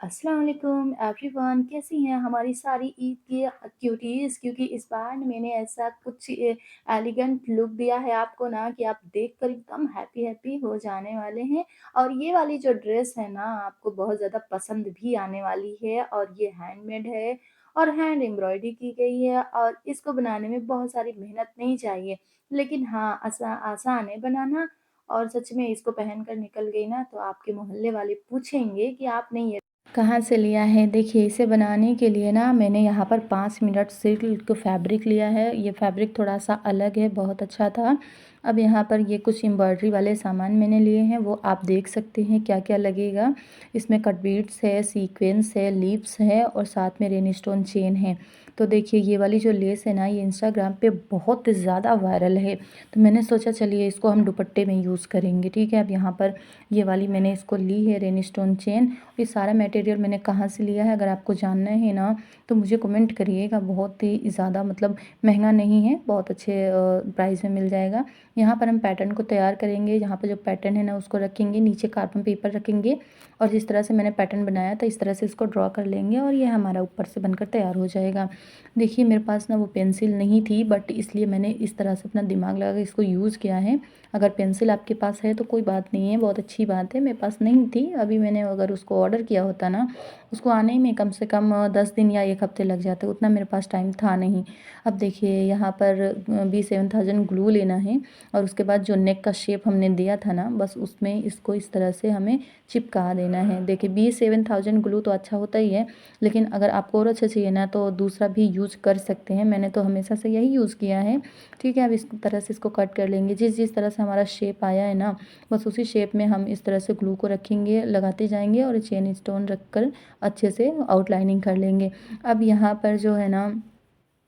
अस्सलाम वालेकुम एवरीवन, कैसी हैं हमारी सारी ईद की क्यूटीज़। क्योंकि इस बार मैंने ऐसा कुछ एलिगेंट लुक दिया है आपको ना कि आप देखकर एकदम हैप्पी हैप्पी हो जाने वाले हैं। और ये वाली जो ड्रेस है ना आपको बहुत ज़्यादा पसंद भी आने वाली है। और ये हैंडमेड है और हैंड एम्ब्रॉयडरी की गई है और इसको बनाने में बहुत सारी मेहनत नहीं चाहिए। लेकिन हाँ, आसान है बनाना। और सच में इसको पहन कर निकल गई ना तो आपके मोहल्ले वाले पूछेंगे कि आपने ये कहाँ से लिया है। देखिए, इसे बनाने के लिए ना मैंने यहाँ पर 5 मिनट सिल्क फैब्रिक लिया है। ये फैब्रिक थोड़ा-सा अलग है, बहुत अच्छा था। अब यहाँ पर ये कुछ एम्ब्रॉयडरी वाले सामान मैंने लिए हैं, वो आप देख सकते हैं क्या-क्या लगेगा। इसमें कट बीड्स है, सीक्वेंस है, लीव्स है और साथ में रेन स्टोन चेन है। तो देखिए, ये वाली जो लेस है ना, ये इंस्टाग्राम पे बहुत ज़्यादा वायरल है। तो मैंने सोचा चलिए इसको हम दुपट्टे में यूज़ करेंगे, ठीक है। अब यहाँ पर ये वाली मैंने इसको ली है रेन स्टोन चेन। ये सारा मटेरियल मैंने कहाँ से लिया है अगर आपको जानना है ना तो मुझे कमेंट करिएगा। बहुत ही ज़्यादा मतलब महंगा नहीं है, बहुत अच्छे प्राइस में मिल जाएगा। यहाँ पर हम पैटर्न को तैयार करेंगे। यहाँ पर जो पैटर्न है ना उसको रखेंगे, नीचे कार्बन पेपर रखेंगे और जिस तरह से मैंने पैटर्न बनाया था इस तरह से इसको ड्रॉ कर लेंगे और ये हमारा ऊपर से बनकर तैयार हो जाएगा। देखिए, मेरे पास ना वो पेंसिल नहीं थी, बट इसलिए मैंने इस तरह से अपना दिमाग लगा के इसको यूज़ किया है। अगर पेंसिल आपके पास है तो कोई बात नहीं है, बहुत अच्छी बात है। मेरे पास नहीं थी, अभी मैंने अगर उसको ऑर्डर किया होता ना, उसको आने में कम से कम 10 दिन या 1 हफ़्ते लग जाते, उतना मेरे पास टाइम था नहीं। अब देखिए यहाँ पर B7000 ग्लू लेना है और उसके बाद जो नेक का शेप हमने दिया था ना, बस उसमें इसको इस तरह से हमें चिपका देना है। देखिए, B7000 ग्लू तो अच्छा होता ही है, लेकिन अगर आपको और अच्छा चाहिए ना तो दूसरा भी यूज़ कर सकते हैं। मैंने तो हमेशा से यही यूज़ किया है, ठीक है। अब इस तरह से इसको कट कर लेंगे। जिस जिस तरह से हमारा शेप आया है ना, बस उसी शेप में हम इस तरह से ग्लू को रखेंगे, लगाते जाएंगे और चेन स्टोन रखकर अच्छे से आउटलाइनिंग कर लेंगे। अब यहाँ पर जो है ना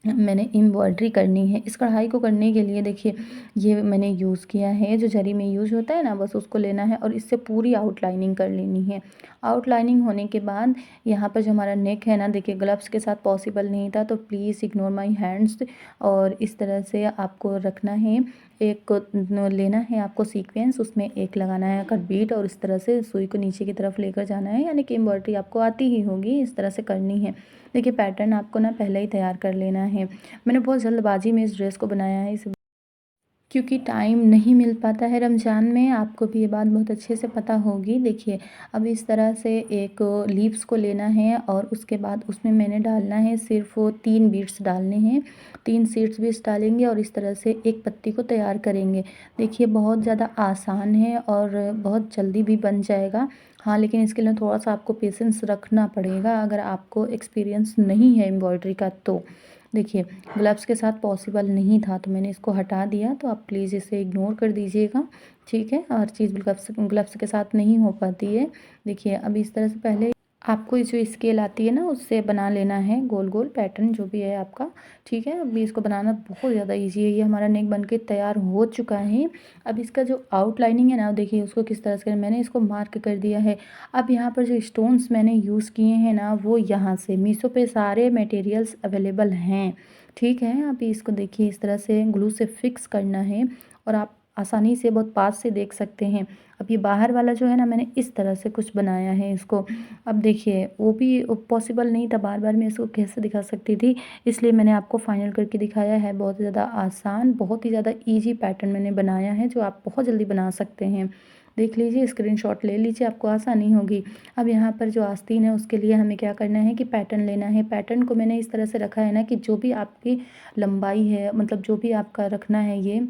मैंने एम्ब्रॉयडरी करनी है। इस कढ़ाई को करने के लिए देखिए, ये मैंने यूज़ किया है जो जरी में यूज़ होता है ना, बस उसको लेना है और इससे पूरी आउटलाइनिंग कर लेनी है। आउटलाइनिंग होने के बाद यहाँ पर जो हमारा नेक है ना, देखिए ग्लव्स के साथ पॉसिबल नहीं था तो प्लीज़ इग्नोर माय हैंड्स। और इस तरह से आपको रखना है। एक लेना है आपको सीक्वेंस, उसमें एक लगाना है कट बीट और इस तरह से सुई को नीचे की तरफ लेकर जाना है, यानी कि एम्ब्रॉयडरी आपको आती ही होगी, इस तरह से करनी है। देखिए, पैटर्न आपको ना पहले ही तैयार कर लेना है। मैंने बहुत जल्दबाजी में इस ड्रेस को बनाया है, इस क्योंकि टाइम नहीं मिल पाता है रमज़ान में, आपको भी ये बात बहुत अच्छे से पता होगी। देखिए, अब इस तरह से एक लीव्स को लेना है और उसके बाद उसमें मैंने डालना है सिर्फ़ 3 बीड्स डालने हैं। 3 सीड्स बीड्स डालेंगे और इस तरह से एक पत्ती को तैयार करेंगे। देखिए, बहुत ज़्यादा आसान है और बहुत जल्दी भी बन जाएगा। हाँ, लेकिन इसके लिए थोड़ा-सा आपको पेशेंस रखना पड़ेगा अगर आपको एक्सपीरियंस नहीं है एम्ब्रॉयडरी का तो। देखिए, ग्लव्स के साथ पॉसिबल नहीं था तो मैंने इसको हटा दिया, तो आप प्लीज़ इसे इग्नोर कर दीजिएगा, ठीक है। हर चीज़ ग्लव्स ग्लव्स के साथ नहीं हो पाती है। देखिए, अब इस तरह से पहले आपको ये जो स्केल आती है ना उससे बना लेना है गोल-गोल पैटर्न जो भी है आपका, ठीक है। अभी इसको बनाना बहुत ज़्यादा ईज़ी है। ये हमारा नेक बन के तैयार हो चुका है। अब इसका जो आउटलाइनिंग है ना, देखिए उसको किस तरह से मैंने इसको मार्क कर दिया है। अब यहाँ पर जो स्टोन्स मैंने यूज़ किए हैं ना, वो यहाँ से मीशो पे सारे मटेरियल्स अवेलेबल हैं, ठीक है। अभी इसको देखिए इस तरह से ग्लू से फिक्स करना है और आप आसानी से बहुत पास से देख सकते हैं। अब ये बाहर वाला जो है ना, मैंने इस तरह से कुछ बनाया है इसको। अब देखिए, वो भी पॉसिबल नहीं था, बार-बार मैं इसको कैसे दिखा सकती थी, इसलिए मैंने आपको फाइनल करके दिखाया है। बहुत ज़्यादा आसान, बहुत ही ज़्यादा ईज़ी पैटर्न मैंने बनाया है जो आप बहुत जल्दी बना सकते हैं। देख लीजिए, स्क्रीनशॉट ले लीजिए, आपको आसानी होगी। अब यहाँ पर जो आस्तीन है उसके लिए हमें क्या करना है कि पैटर्न लेना है। पैटर्न को मैंने इस तरह से रखा है ना कि जो भी आपकी लंबाई है, मतलब जो भी आपका रखना है, ये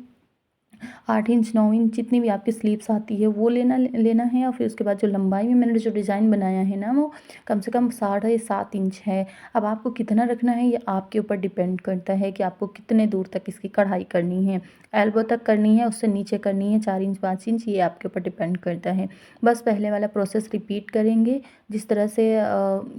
8 इंच 9 इंच जितनी भी आपकी स्लीव्स आती है वो लेना है। और फिर उसके बाद जो लंबाई में मैंने जो डिज़ाइन बनाया है ना, वो कम से कम 7.5 इंच है। अब आपको कितना रखना है ये आपके ऊपर डिपेंड करता है कि आपको कितने दूर तक इसकी कढ़ाई करनी है। एल्बो तक करनी है, उससे नीचे करनी है 4 इंच 5 इंच, ये आपके ऊपर डिपेंड करता है। बस पहले वाला प्रोसेस रिपीट करेंगे। जिस तरह से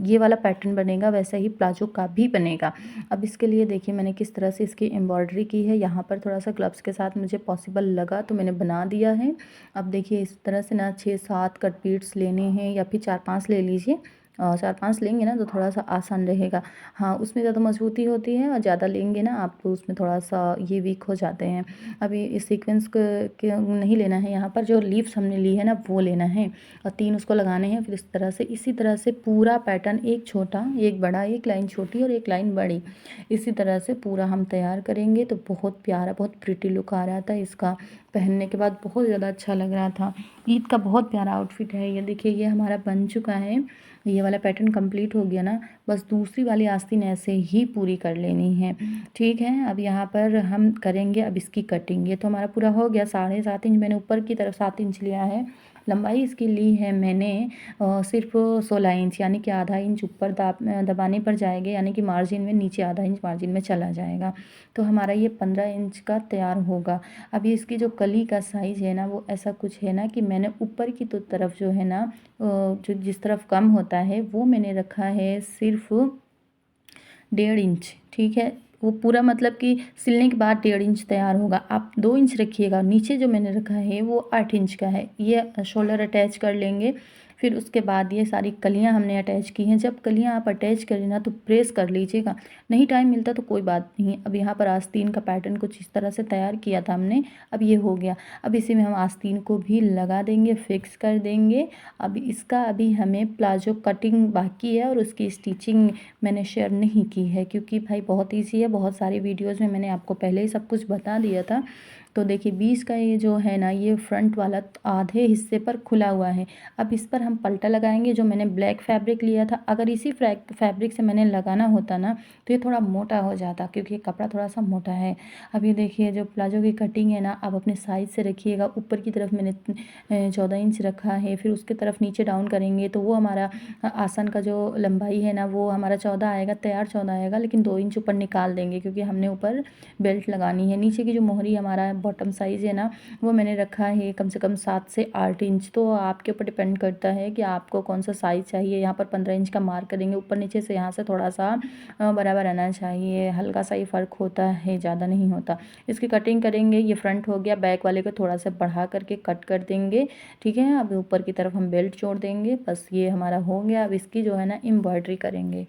ये वाला पैटर्न बनेगा वैसा ही प्लाजो का भी बनेगा। अब इसके लिए देखिए मैंने किस तरह से इसकी एम्ब्रॉयडरी की है। यहाँ पर थोड़ा-सा ग्लव्स के साथ मुझे पॉसिबल लगा तो मैंने बना दिया है। अब देखिए, इस तरह से ना 6-7 कट बीट्स लेने हैं या फिर 4-5 ले लीजिए। 4-5 लेंगे ना तो थोड़ा-सा आसान रहेगा। हाँ, उसमें ज़्यादा मज़बूती होती है और ज़्यादा लेंगे ना आप तो उसमें थोड़ा-सा ये वीक हो जाते हैं। अभी इस सीक्वेंस क नहीं लेना है, यहाँ पर जो लीव्स हमने ली है ना वो लेना है और 3 उसको लगाने हैं। फिर इस तरह से इसी तरह से पूरा पैटर्न, एक छोटा, एक बड़ा, एक लाइन छोटी और एक लाइन बड़ी, इसी तरह से पूरा हम तैयार करेंगे तो बहुत प्यारा, बहुत प्रिटी लुक आ रहा था इसका। पहनने के बाद बहुत ज़्यादा अच्छा लग रहा था। ईद का बहुत प्यारा आउटफिट है ये। देखिए ये हमारा बन चुका है, ये वाला पैटर्न कंप्लीट हो गया ना। बस दूसरी वाली आस्तीन ऐसे ही पूरी कर लेनी है, ठीक है। अब यहाँ पर हम करेंगे अब इसकी कटिंग। ये तो हमारा पूरा हो गया। 7.5 इंच मैंने ऊपर की तरफ 7 इंच लिया है। लंबाई इसकी ली है मैंने सिर्फ 16 इंच, यानी कि आधा इंच ऊपर दबाने पर जाएंगे, यानी कि मार्जिन में नीचे आधा इंच मार्जिन में चला जाएगा। तो हमारा ये 15 इंच का तैयार होगा। अभी इसकी जो कली का साइज़ है ना वो ऐसा कुछ है ना कि मैंने ऊपर की तो तरफ जो है ना जो जिस तरफ कम होता है वो मैंने रखा है सिर्फ 1.5 इंच, ठीक है। वो पूरा मतलब कि सिलने के बाद 1.5 इंच तैयार होगा। आप 2 इंच रखिएगा। नीचे जो मैंने रखा है वो 8 इंच का है। ये शोल्डर अटैच कर लेंगे। फिर उसके बाद ये सारी कलियां हमने अटैच की हैं। जब कलियां आप अटैच करें ना तो प्रेस कर लीजिएगा। नहीं टाइम मिलता तो कोई बात नहीं। अब यहाँ पर आस्तीन का पैटर्न कुछ इस तरह से तैयार किया था हमने। अब ये हो गया। अब इसी में हम आस्तीन को भी लगा देंगे, फिक्स कर देंगे। अब इसका अभी हमें प्लाजो कटिंग बाकी है और उसकी स्टिचिंग मैंने शेयर नहीं की है क्योंकि भाई बहुत ईजी है। बहुत सारी वीडियोज़ में मैंने आपको पहले ही सब कुछ बता दिया था। तो देखिए 20 का ये जो है ना ये फ्रंट वाला आधे हिस्से पर खुला हुआ है। अब इस पर हम पल्टा लगाएंगे। जो मैंने ब्लैक फैब्रिक लिया था, अगर इसी फैब्रिक से मैंने लगाना होता ना तो ये थोड़ा मोटा हो जाता क्योंकि ये कपड़ा थोड़ा सा मोटा है। अब ये देखिए जो प्लाजो की कटिंग है ना आप अपने साइज से रखिएगा। ऊपर की तरफ मैंने 14 इंच रखा है। फिर उसके तरफ नीचे डाउन करेंगे तो वो हमारा आसन का जो लंबाई है ना वो हमारा 14 आएगा, तैयार 14 आएगा, लेकिन 2 इंच ऊपर निकाल देंगे क्योंकि हमने ऊपर बेल्ट लगानी है। नीचे की जो मोहरी हमारा बॉटम साइज़ है ना वो मैंने रखा है कम से कम 7 से 8 इंच। तो आपके ऊपर डिपेंड करता है कि आपको कौन सा साइज़ चाहिए। यहाँ पर 15 इंच का मार्क करेंगे। ऊपर नीचे से यहाँ से थोड़ा सा बराबर आना चाहिए। हल्का सा ही फ़र्क होता है, ज़्यादा नहीं होता। इसकी कटिंग करेंगे। ये फ्रंट हो गया। बैक वाले को थोड़ा सा बढ़ा करके कट कर देंगे, ठीक है। अब ऊपर की तरफ हम बेल्ट जोड़ देंगे। बस ये हमारा हो गया। अब इसकी जो है ना एम्ब्रॉयडरी करेंगे।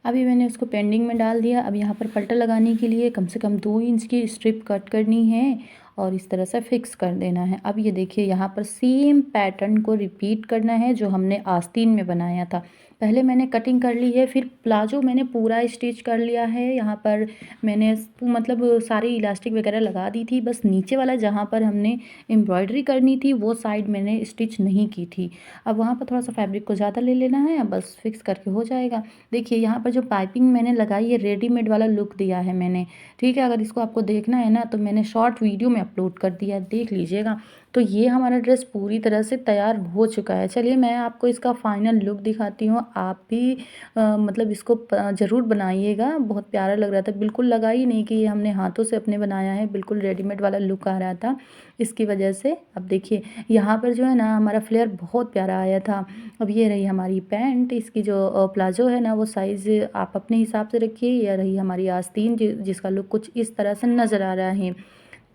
अभी मैंने उसको पेंडिंग में डाल दिया। अब यहाँ पर पल्टा लगाने के लिए कम से कम 2 इंच की स्ट्रिप कट करनी है और इस तरह से फिक्स कर देना है। अब ये देखिए यहाँ पर सेम पैटर्न को रिपीट करना है जो हमने आस्तीन में बनाया था। पहले मैंने कटिंग कर ली है, फिर प्लाजो मैंने पूरा स्टिच कर लिया है। यहाँ पर मैंने मतलब सारी इलास्टिक वगैरह लगा दी थी। बस नीचे वाला जहाँ पर हमने एम्ब्रॉयडरी करनी थी वो साइड मैंने स्टिच नहीं की थी। अब वहाँ पर थोड़ा सा फैब्रिक को ज़्यादा ले लेना है, बस फिक्स करके हो जाएगा। देखिए यहाँ पर जो पाइपिंग मैंने लगाई है रेडीमेड वाला लुक दिया है मैंने, ठीक है। अगर इसको आपको देखना है ना तो मैंने शॉर्ट वीडियो में अपलोड कर दिया, देख लीजिएगा। तो ये हमारा ड्रेस पूरी तरह से तैयार हो चुका है। चलिए मैं आपको इसका फाइनल लुक दिखाती हूँ। आप भी मतलब इसको ज़रूर बनाइएगा। बहुत प्यारा लग रहा था। बिल्कुल लगा ही नहीं कि ये हमने हाथों से अपने बनाया है। बिल्कुल रेडीमेड वाला लुक आ रहा था इसकी वजह से। अब देखिए यहाँ पर जो है ना हमारा फ्लेयर बहुत प्यारा आया था। अब ये रही हमारी पैंट। इसकी जो प्लाजो है ना वो साइज़ आप अपने हिसाब से रखिए। यह रही हमारी आस्तीन जिसका लुक कुछ इस तरह से नज़र आ रहा है।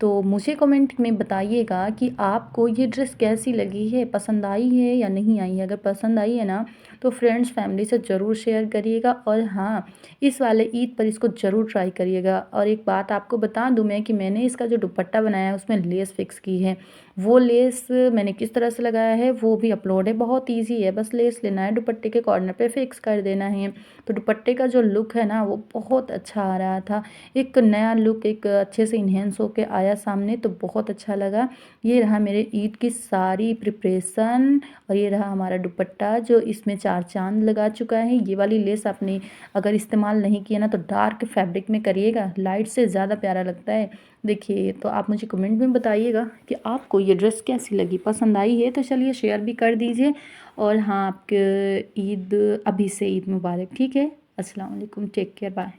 तो मुझे कमेंट में बताइएगा कि आपको ये ड्रेस कैसी लगी है, पसंद आई है या नहीं आई है। अगर पसंद आई है ना तो फ्रेंड्स फैमिली से ज़रूर शेयर करिएगा। और हाँ, इस वाले ईद पर इसको ज़रूर ट्राई करिएगा। और एक बात आपको बता दूं मैं कि मैंने इसका जो दुपट्टा बनाया है उसमें लेस फिक्स की है। वो लेस मैंने किस तरह से लगाया है वो भी अपलोड है। बहुत ईजी है, बस लेस लेना है, दुपट्टे के कॉर्नर पे फिक्स कर देना है। तो दुपट्टे का जो लुक है ना वो बहुत अच्छा आ रहा था। एक नया लुक एक अच्छे से इन्हेंस होके आया सामने, तो बहुत अच्छा लगा। ये रहा मेरे ईद की सारी प्रिपरेशन और ये रहा हमारा दुपट्टा जो इसमें 4 चांद लगा चुका है। ये वाली लेस आपने अगर इस्तेमाल नहीं किया ना तो डार्क फैब्रिक में करिएगा, लाइट से ज़्यादा प्यारा लगता है। देखिए तो आप मुझे कमेंट में बताइएगा कि आपको ये ड्रेस कैसी लगी, पसंद आई है तो चलिए शेयर भी कर दीजिए। और हाँ, आपके ईद अभी से ईद मुबारक, ठीक है। अस्सलाम वालेकुम, टेक केयर, बाय।